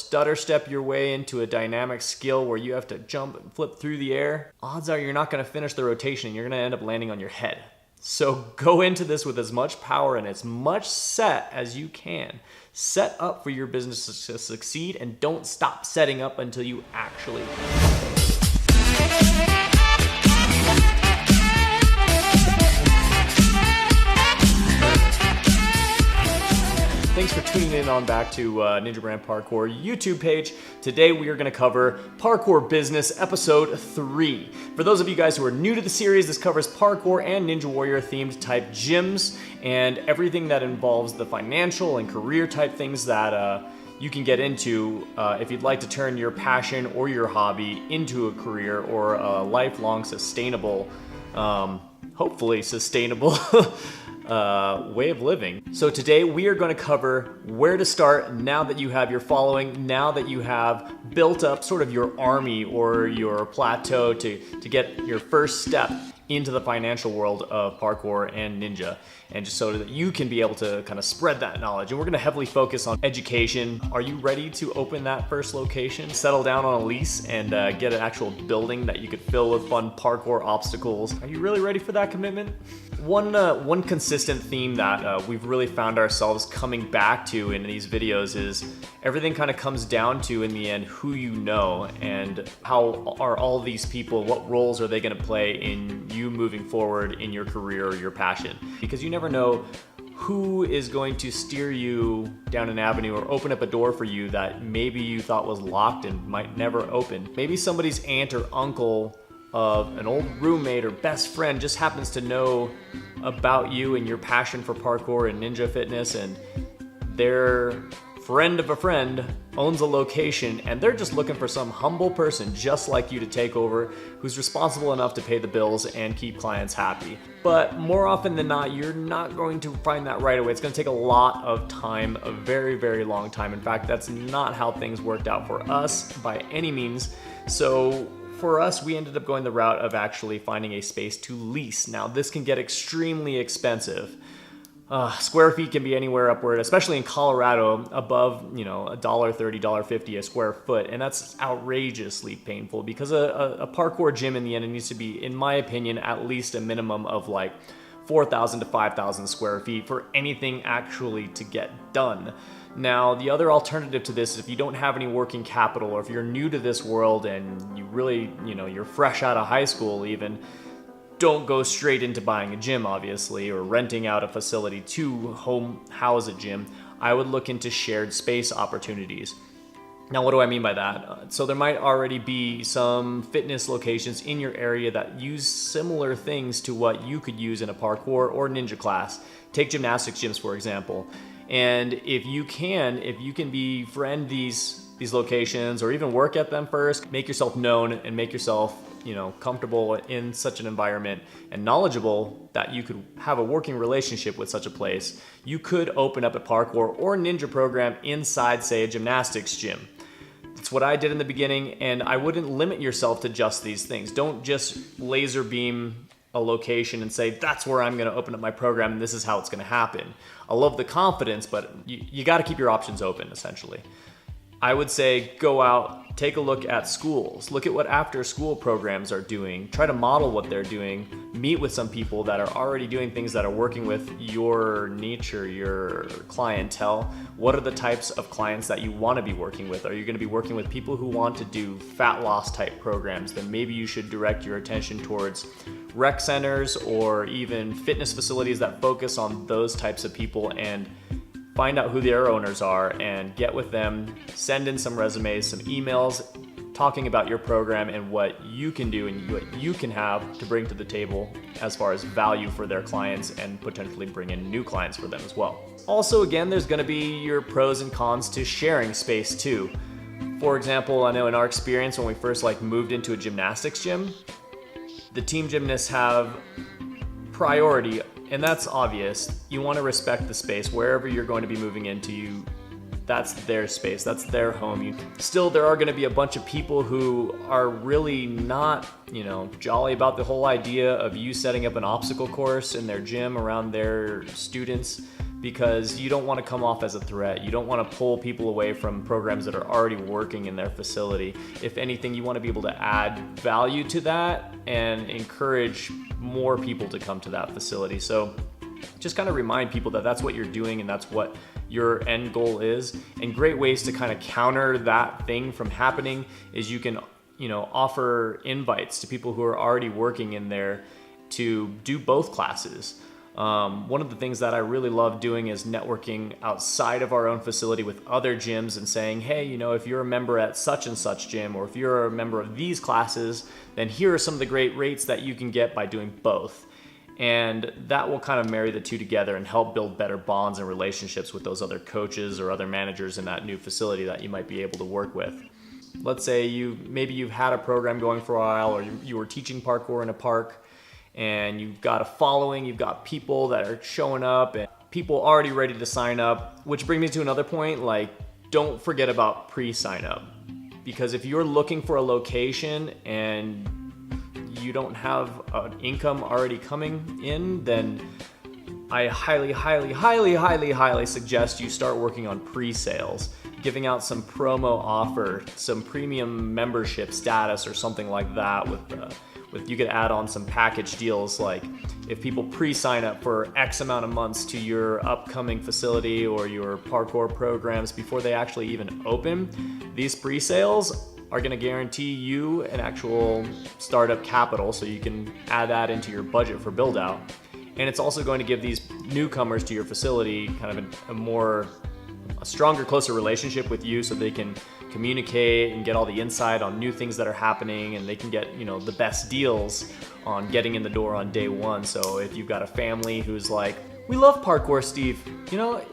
stutter step your way into a dynamic skill where you have to jump and flip through the air, odds are you're not going to finish the rotation. You're going to end up landing on your head. So go into this with as much power and as much set as you can. Set up for your business to succeed, and don't stop setting up until you actually Thanks for tuning in on back to Ninja Brand Parkour YouTube page. Today we are going to cover Parkour Business Episode 3. For those of you guys who are new to the series, this covers parkour and Ninja Warrior themed type gyms and everything that involves the financial and career type things that you can get into if you'd like to turn your passion or your hobby into a career or a lifelong sustainable, hopefully sustainable way of living. So today we are going to cover where to start now that you have your following, now that you have built up sort of your army or your plateau to get your first step into the financial world of parkour and ninja, and just so that you can be able to kind of spread that knowledge. And we're going to heavily focus on education. Are you ready to open that first location, settle down on a lease, and get an actual building that you could fill with fun parkour obstacles? Are you really ready for that commitment? One consistent theme that we've really found ourselves coming back to in these videos is everything kind of comes down to, in the end, who you know and how are all these people, what roles are they going to play in you moving forward in your career or your passion. Because you never know who is going to steer you down an avenue or open up a door for you that maybe you thought was locked and might never open. Maybe somebody's aunt or uncle of an old roommate or best friend just happens to know about you and your passion for parkour and ninja fitness, and their friend of a friend owns a location and they're just looking for some humble person just like you to take over, who's responsible enough to pay the bills and keep clients happy. But more often than not, you're not going to find that right away. It's going to take a lot of time, a very, very long time. In fact, that's not how things worked out for us by any means. So for us, we ended up going the route of actually finding a space to lease. Now, this can get extremely expensive. Square feet can be anywhere upward, especially in Colorado, above $1.30, $1.50 a square foot, and that's outrageously painful because a parkour gym in the end, it needs to be, in my opinion, at least a minimum of like 4,000 to 5,000 square feet for anything actually to get done. Now, the other alternative to this is if you don't have any working capital, or if you're new to this world and you really, you're fresh out of high school even, don't go straight into buying a gym, obviously, or renting out a facility to house a gym. I would look into shared space opportunities. Now, what do I mean by that? So there might already be some fitness locations in your area that use similar things to what you could use in a parkour or ninja class. Take gymnastics gyms, for example. And if you can befriend these locations or even work at them first, make yourself known and make yourself comfortable in such an environment and knowledgeable that you could have a working relationship with such a place, you could open up a parkour or ninja program inside, say, a gymnastics gym. That's what I did in the beginning, and I wouldn't limit yourself to just these things. Don't just laser beam a location and say, that's where I'm going to open up my program and this is how it's going to happen. I love the confidence, but you got to keep your options open, essentially. I would say go out, take a look at schools, look at what after school programs are doing, try to model what they're doing, meet with some people that are already doing things that are working with your niche or your clientele. What are the types of clients that you want to be working with? Are you going to be working with people who want to do fat loss type programs? Then maybe you should direct your attention towards rec centers or even fitness facilities that focus on those types of people, and find out who their owners are and get with them, send in some resumes, some emails talking about your program and what you can do and what you can have to bring to the table as far as value for their clients, and potentially bring in new clients for them as well. Also, again, there's going to be your pros and cons to sharing space too. For example, I know in our experience when we first moved into a gymnastics gym, the team gymnasts have priority. And that's obvious. You want to respect the space. Wherever you're going to be moving into, that's their space, that's their home. Still, there are going to be a bunch of people who are really not, jolly about the whole idea of you setting up an obstacle course in their gym around their students. because you don't want to come off as a threat. You don't want to pull people away from programs that are already working in their facility. If anything, you want to be able to add value to that and encourage more people to come to that facility. So just kind of remind people that that's what you're doing and that's what your end goal is. And great ways to kind of counter that thing from happening is you can, offer invites to people who are already working in there to do both classes. One of the things that I really love doing is networking outside of our own facility with other gyms and saying, hey, if you're a member at such and such gym, or if you're a member of these classes, then here are some of the great rates that you can get by doing both. And that will kind of marry the two together and help build better bonds and relationships with those other coaches or other managers in that new facility that you might be able to work with. Let's say maybe you've had a program going for a while, or you were teaching parkour in a park, and you've got a following, you've got people that are showing up and people already ready to sign up, which brings me to another point, don't forget about pre-sign up. Because if you're looking for a location and you don't have an income already coming in, then I highly, highly, highly, highly, highly suggest you start working on pre-sales, giving out some promo offer, some premium membership status or something like that with you could add on some package deals, like if people pre-sign up for X amount of months to your upcoming facility or your parkour programs before they actually even open, these pre-sales are going to guarantee you an actual startup capital, so you can add that into your budget for build out. And it's also going to give these newcomers to your facility kind of a stronger, closer relationship with you, so they can communicate and get all the insight on new things that are happening, and they can get the best deals on getting in the door on day one. So if you've got a family who's like, we love parkour, Steve,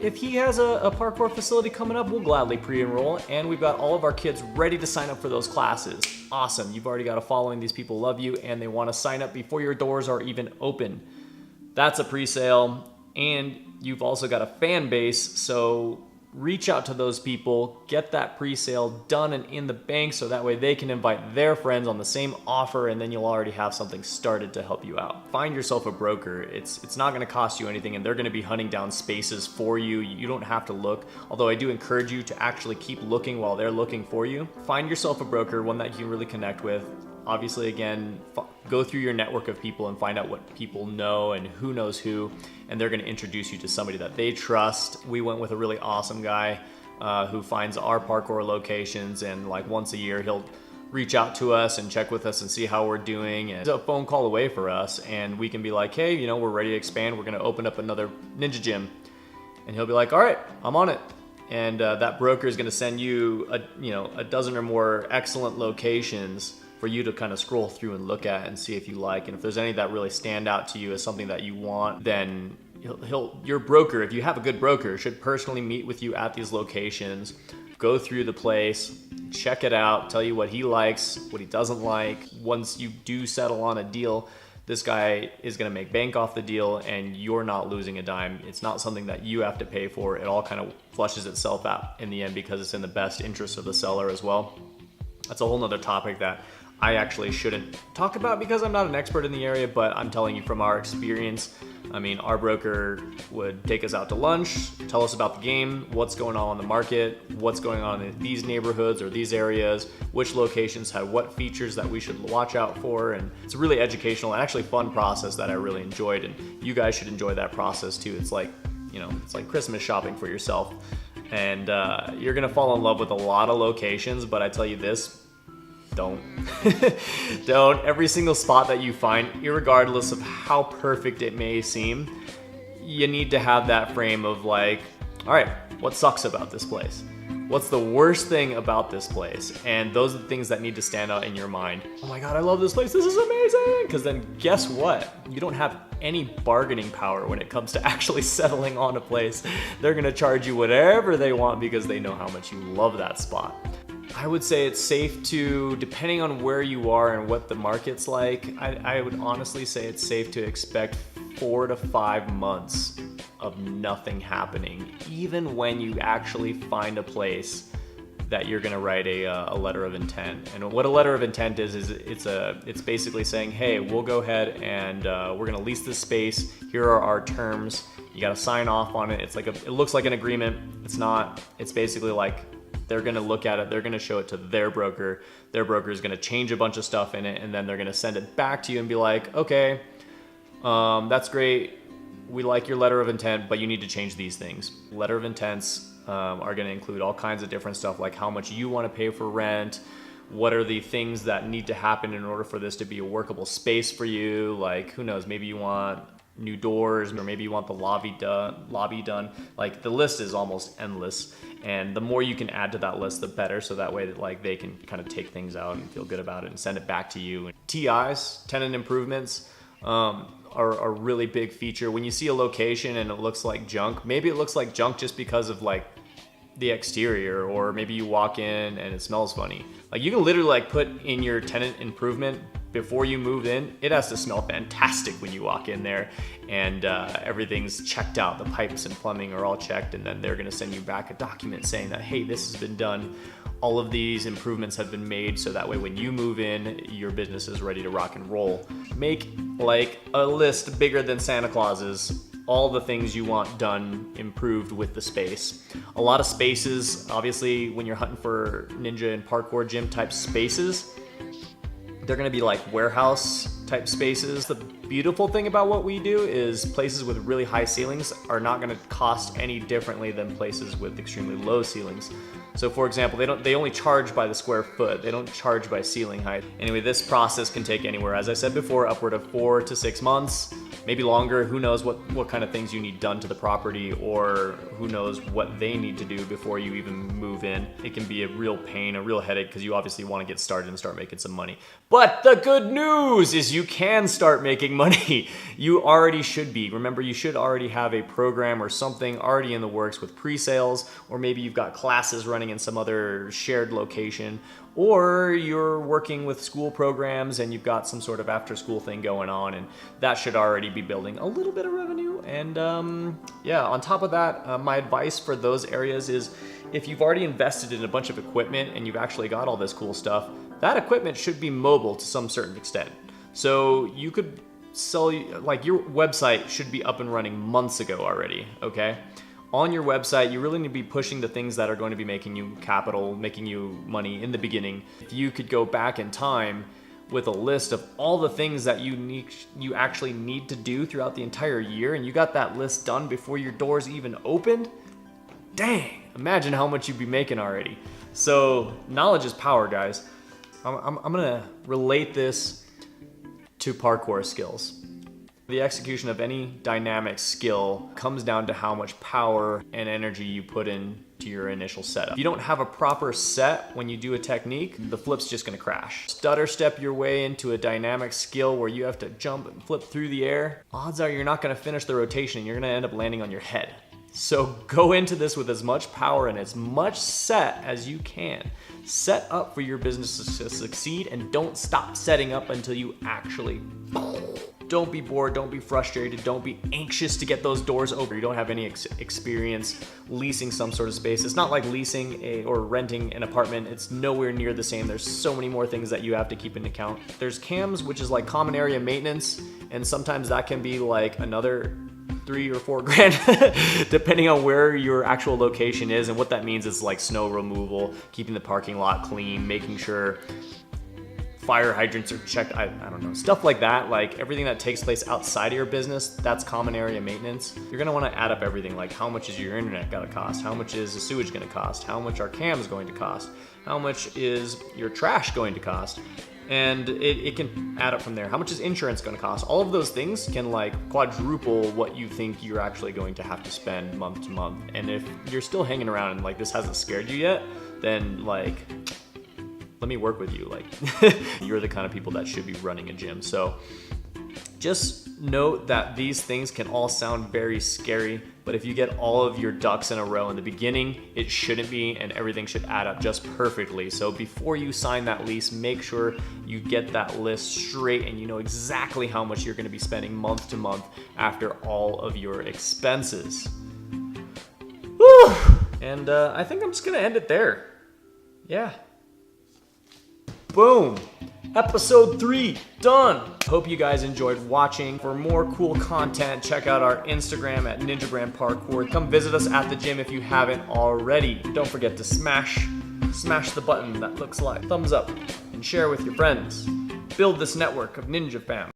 if he has a parkour facility coming up, we'll gladly pre-enroll, and we've got all of our kids ready to sign up for those classes. Awesome, you've already got a following, these people love you, and they want to sign up before your doors are even open. That's a pre-sale, and you've also got a fan base, so reach out to those people, get that pre-sale done and in the bank, so that way they can invite their friends on the same offer, and then you'll already have something started to help you out. Find yourself a broker. It's not going to cost you anything, and they're going to be hunting down spaces for you. You don't have to look, although I do encourage you to actually keep looking while they're looking for you. Find yourself a broker, one that you can really connect with. Obviously, again, go through your network of people and find out what people know and who knows who, and they're going to introduce you to somebody that they trust. We went with a really awesome guy who finds our parkour locations, and once a year he'll reach out to us and check with us and see how we're doing. And it's a phone call away for us, and we can be like, hey, we're ready to expand. We're going to open up another ninja gym. And he'll be like, all right, I'm on it. And that broker is going to send you a dozen or more excellent locations for you to kind of scroll through and look at and see if you like. And if there's any that really stand out to you as something that you want, then your broker, if you have a good broker, should personally meet with you at these locations, go through the place, check it out, tell you what he likes, what he doesn't like. Once you do settle on a deal, this guy is going to make bank off the deal, and you're not losing a dime. It's not something that you have to pay for. It all kind of flushes itself out in the end, because it's in the best interest of the seller as well. That's a whole nother topic that I actually shouldn't talk about because I'm not an expert in the area, but I'm telling you from our experience. I mean, our broker would take us out to lunch, tell us about the game, what's going on in the market, what's going on in these neighborhoods or these areas, which locations had what features that we should watch out for. And it's a really educational and actually fun process that I really enjoyed, and you guys should enjoy that process too. It's like Christmas shopping for yourself, and you're gonna fall in love with a lot of locations, but I tell you this, don't. Every single spot that you find, irregardless of how perfect it may seem, you need to have that frame of all right, what sucks about this place? What's the worst thing about this place? And those are the things that need to stand out in your mind. Oh my God, I love this place. This is amazing. Because then guess what? You don't have any bargaining power when it comes to actually settling on a place. They're going to charge you whatever they want because they know how much you love that spot. I would say it's safe to, depending on where you are and what the market's like, I would honestly say it's safe to expect 4 to 5 months of nothing happening, even when you actually find a place that you're going to write a letter of intent. And what a letter of intent is it's basically saying, hey, we'll go ahead and we're going to lease this space. Here are our terms. You got to sign off on it. It looks like an agreement. It's not. It's basically like they're going to look at it. They're going to show it to their broker. Their broker is going to change a bunch of stuff in it, and then they're going to send it back to you and be like, okay, that's great. We like your letter of intent, but you need to change these things. Letter of intents are going to include all kinds of different stuff, like how much you want to pay for rent. What are the things that need to happen in order for this to be a workable space for you? Like, who knows, maybe you want new doors, or maybe you want the lobby done. Like, the list is almost endless, and the more you can add to that list, the better, so that way that like they can kind of take things out and feel good about it and send it back to you. TIs, tenant improvements, are a really big feature. When you see a location and it looks like junk, maybe it looks like junk just because of like the exterior, or maybe you walk in and it smells funny. Like, you can literally like put in your tenant improvement before you move in, it has to smell fantastic when you walk in there, and everything's checked out. The pipes and plumbing are all checked, and then they're gonna send you back a document saying that, hey, this has been done. All of these improvements have been made, so that way when you move in, your business is ready to rock and roll. Make like a list bigger than Santa Claus's. All the things you want done, improved with the space. A lot of spaces, obviously, when you're hunting for ninja and parkour gym type spaces, they're gonna be like warehouse type spaces. The beautiful thing about what we do is places with really high ceilings are not gonna cost any differently than places with extremely low ceilings. So for example, they only charge by the square foot. They don't charge by ceiling height. Anyway, this process can take anywhere, as I said before, upward of 4 to 6 months, maybe longer. Who knows what kind of things you need done to the property, or who knows what they need to do before you even move in. It can be a real pain, a real headache, because you obviously want to get started and start making some money. But the good news is you can start making money. You already should be. Remember, you should already have a program or something already in the works with pre-sales, or maybe you've got classes running in some other shared location, or you're working with school programs and you've got some sort of after school thing going on, and that should already be building a little bit of revenue. And yeah, on top of that, my advice for those areas is, if you've already invested in a bunch of equipment and you've actually got all this cool stuff, that equipment should be mobile to some certain extent. So you could sell, like, your website should be up and running months ago already, okay? On your website, you really need to be pushing the things that are going to be making you capital, making you money in the beginning. If you could go back in time with a list of all the things that you actually need to do throughout the entire year, and you got that list done before your doors even opened, dang, imagine how much you'd be making already. So knowledge is power, guys. I'm gonna relate this to parkour skills. The execution of any dynamic skill comes down to how much power and energy you put into your initial setup. If you don't have a proper set when you do a technique, the flip's just gonna crash. Stutter step your way into a dynamic skill where you have to jump and flip through the air, odds are you're not gonna finish the rotation. You're gonna end up landing on your head. So go into this with as much power and as much set as you can. Set up for your business to succeed, and don't stop setting up until you actually. Don't be bored, don't be frustrated, don't be anxious to get those doors open. You don't have any experience leasing some sort of space. It's not like leasing or renting an apartment. It's nowhere near the same. There's so many more things that you have to keep into account. There's CAMs, which is like common area maintenance, and sometimes that can be like another 3 or 4 grand, depending on where your actual location is. And what that means is like snow removal, keeping the parking lot clean, making sure fire hydrants are checked, I don't know, stuff like that. Like everything that takes place outside of your business, that's common area maintenance. You're gonna wanna add up everything, like how much is your internet gonna cost? How much is the sewage gonna cost? How much are cams going to cost? How much is your trash going to cost? And it can add up from there. How much is insurance gonna cost? All of those things can like quadruple what you think you're actually going to have to spend month to month. And if you're still hanging around and like this hasn't scared you yet, then like, let me work with you. Like, you're the kind of people that should be running a gym. So just note that these things can all sound very scary, but if you get all of your ducks in a row in the beginning, it shouldn't be, and everything should add up just perfectly. So before you sign that lease, make sure you get that list straight and you know exactly how much you're gonna be spending month to month after all of your expenses. Whew. And I think I'm just gonna end it there. Yeah. Boom. Episode 3, done. Hope you guys enjoyed watching. For more cool content, check out our Instagram at Ninja Brand Parkour. Come visit us at the gym if you haven't already. Don't forget to smash the button that looks like thumbs up and share with your friends. Build this network of Ninja Fam.